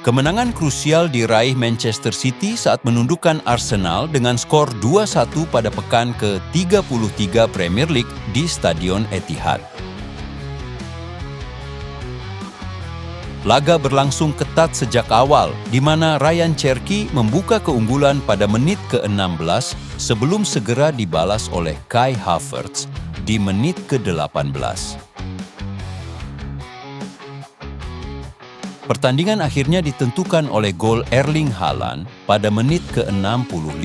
Kemenangan krusial diraih Manchester City saat menundukkan Arsenal dengan skor 2-1 pada pekan ke-33 Premier League di Stadion Etihad. Laga berlangsung ketat sejak awal, di mana Ryan Cherki membuka keunggulan pada menit ke-16 sebelum segera dibalas oleh Kai Havertz di menit ke-18. Pertandingan akhirnya ditentukan oleh gol Erling Haaland pada menit ke-65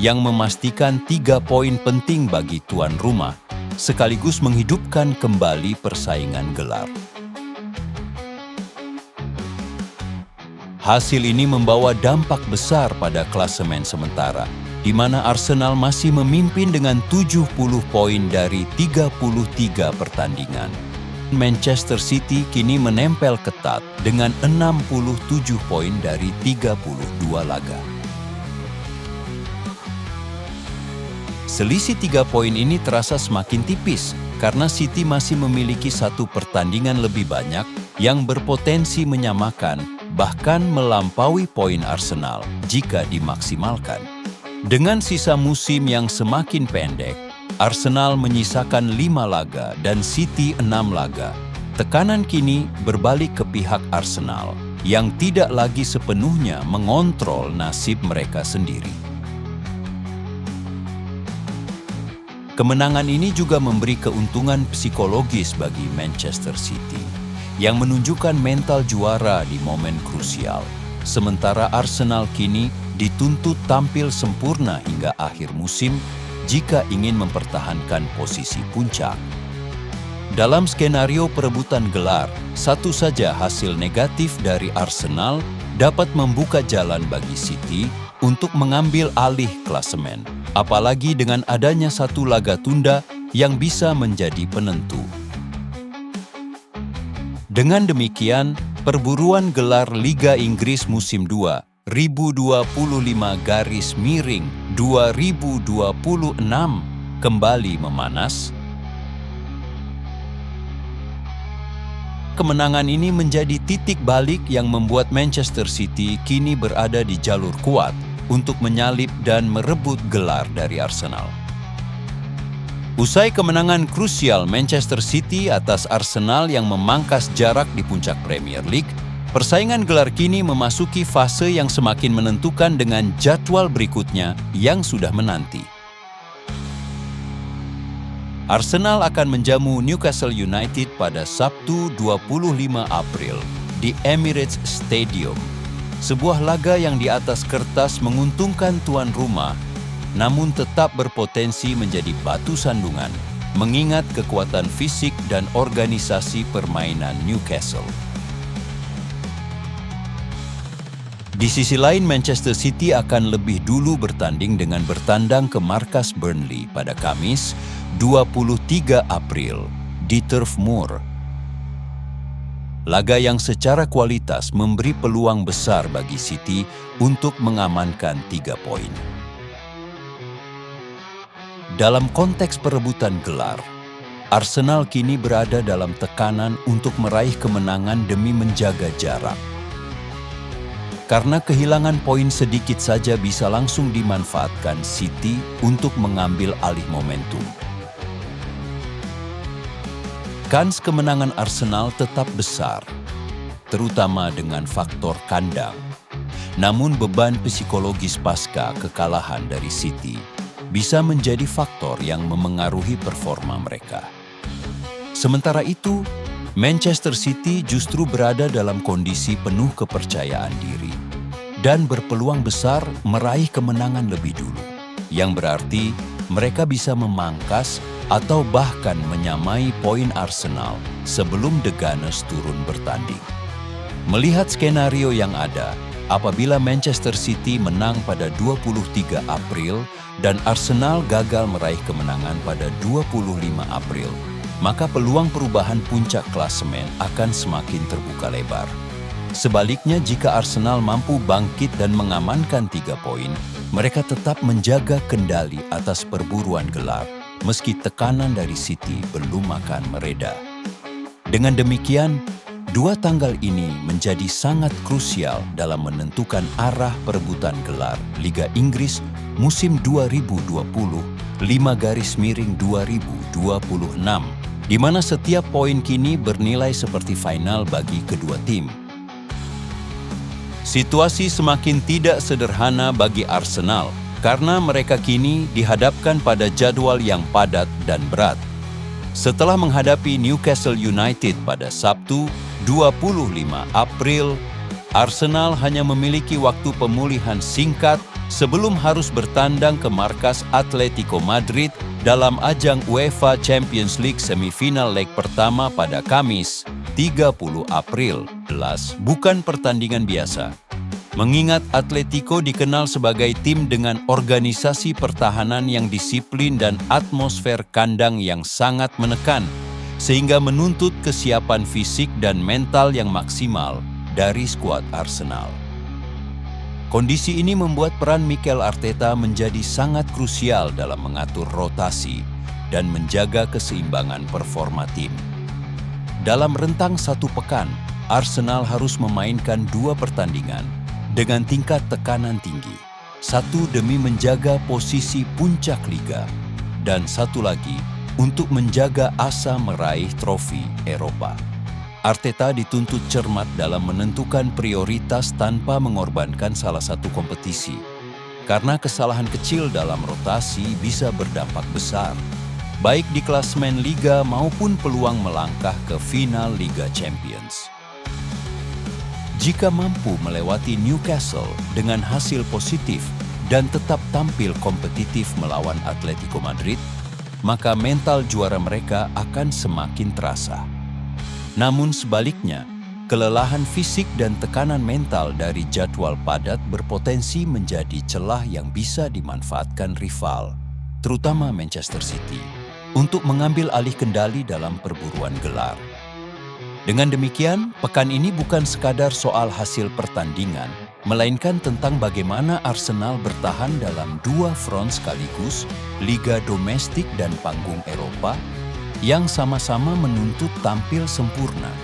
yang memastikan 3 poin penting bagi tuan rumah, sekaligus menghidupkan kembali persaingan gelar. Hasil ini membawa dampak besar pada klasemen sementara, di mana Arsenal masih memimpin dengan 70 poin dari 33 pertandingan. Manchester City kini menempel ketat dengan 67 poin dari 32 laga. Selisih 3 poin ini terasa semakin tipis karena City masih memiliki 1 pertandingan lebih banyak yang berpotensi menyamakan bahkan melampaui poin Arsenal jika dimaksimalkan. Dengan sisa musim yang semakin pendek, Arsenal menyisakan 5 laga dan City 6 laga. Tekanan kini berbalik ke pihak Arsenal yang tidak lagi sepenuhnya mengontrol nasib mereka sendiri. Kemenangan ini juga memberi keuntungan psikologis bagi Manchester City yang menunjukkan mental juara di momen krusial. Sementara Arsenal kini dituntut tampil sempurna hingga akhir musim jika ingin mempertahankan posisi puncak. Dalam skenario perebutan gelar, satu saja hasil negatif dari Arsenal dapat membuka jalan bagi City untuk mengambil alih klasemen, apalagi dengan adanya 1 laga tunda yang bisa menjadi penentu. Dengan demikian, perburuan gelar Liga Inggris musim 2 2025-2026 kembali memanas. Kemenangan ini menjadi titik balik yang membuat Manchester City kini berada di jalur kuat untuk menyalip dan merebut gelar dari Arsenal. Usai kemenangan krusial Manchester City atas Arsenal yang memangkas jarak di puncak Premier League, persaingan gelar kini memasuki fase yang semakin menentukan dengan jadwal berikutnya yang sudah menanti. Arsenal akan menjamu Newcastle United pada Sabtu 25 April di Emirates Stadium. Sebuah laga yang di atas kertas menguntungkan tuan rumah, namun tetap berpotensi menjadi batu sandungan, mengingat kekuatan fisik dan organisasi permainan Newcastle. Di sisi lain, Manchester City akan lebih dulu bertanding dengan bertandang ke markas Burnley pada Kamis 23 April di Turf Moor. Laga yang secara kualitas memberi peluang besar bagi City untuk mengamankan 3 poin. Dalam konteks perebutan gelar, Arsenal kini berada dalam tekanan untuk meraih kemenangan demi menjaga jarak. Karena kehilangan poin sedikit saja bisa langsung dimanfaatkan City untuk mengambil alih momentum. Kans kemenangan Arsenal tetap besar, terutama dengan faktor kandang. Namun beban psikologis pasca kekalahan dari City bisa menjadi faktor yang memengaruhi performa mereka. Sementara itu, Manchester City justru berada dalam kondisi penuh kepercayaan diri dan berpeluang besar meraih kemenangan lebih dulu, yang berarti mereka bisa memangkas atau bahkan menyamai poin Arsenal sebelum The Gunners turun bertanding. Melihat skenario yang ada, apabila Manchester City menang pada 23 April dan Arsenal gagal meraih kemenangan pada 25 April, maka peluang perubahan puncak klasemen akan semakin terbuka lebar. Sebaliknya, jika Arsenal mampu bangkit dan mengamankan 3 poin, mereka tetap menjaga kendali atas perburuan gelar, meski tekanan dari City belum akan mereda. Dengan demikian, Dua tanggal ini menjadi sangat krusial dalam menentukan arah perebutan gelar Liga Inggris musim 2020-5-2026, di mana setiap poin kini bernilai seperti final bagi kedua tim. Situasi semakin tidak sederhana bagi Arsenal karena mereka kini dihadapkan pada jadwal yang padat dan berat. Setelah menghadapi Newcastle United pada Sabtu 25 April, Arsenal hanya memiliki waktu pemulihan singkat sebelum harus bertandang ke markas Atletico Madrid dalam ajang UEFA Champions League semifinal leg pertama pada Kamis 30 April. Bukan pertandingan biasa. Mengingat Atletico dikenal sebagai tim dengan organisasi pertahanan yang disiplin dan atmosfer kandang yang sangat menekan, sehingga menuntut kesiapan fisik dan mental yang maksimal dari skuad Arsenal. Kondisi ini membuat peran Mikel Arteta menjadi sangat krusial dalam mengatur rotasi dan menjaga keseimbangan performa tim. Dalam rentang satu pekan, Arsenal harus memainkan 2 pertandingan dengan tingkat tekanan tinggi, satu demi menjaga posisi puncak liga, dan satu lagi untuk menjaga asa meraih trofi Eropa. Arteta dituntut cermat dalam menentukan prioritas tanpa mengorbankan salah satu kompetisi, karena kesalahan kecil dalam rotasi bisa berdampak besar, baik di klasemen liga maupun peluang melangkah ke final Liga Champions. Jika mampu melewati Newcastle dengan hasil positif dan tetap tampil kompetitif melawan Atletico Madrid, maka mental juara mereka akan semakin terasa. Namun sebaliknya, kelelahan fisik dan tekanan mental dari jadwal padat berpotensi menjadi celah yang bisa dimanfaatkan rival, terutama Manchester City, untuk mengambil alih kendali dalam perburuan gelar. Dengan demikian, pekan ini bukan sekadar soal hasil pertandingan, melainkan tentang bagaimana Arsenal bertahan dalam 2 front sekaligus, liga domestik dan panggung Eropa, yang sama-sama menuntut tampil sempurna.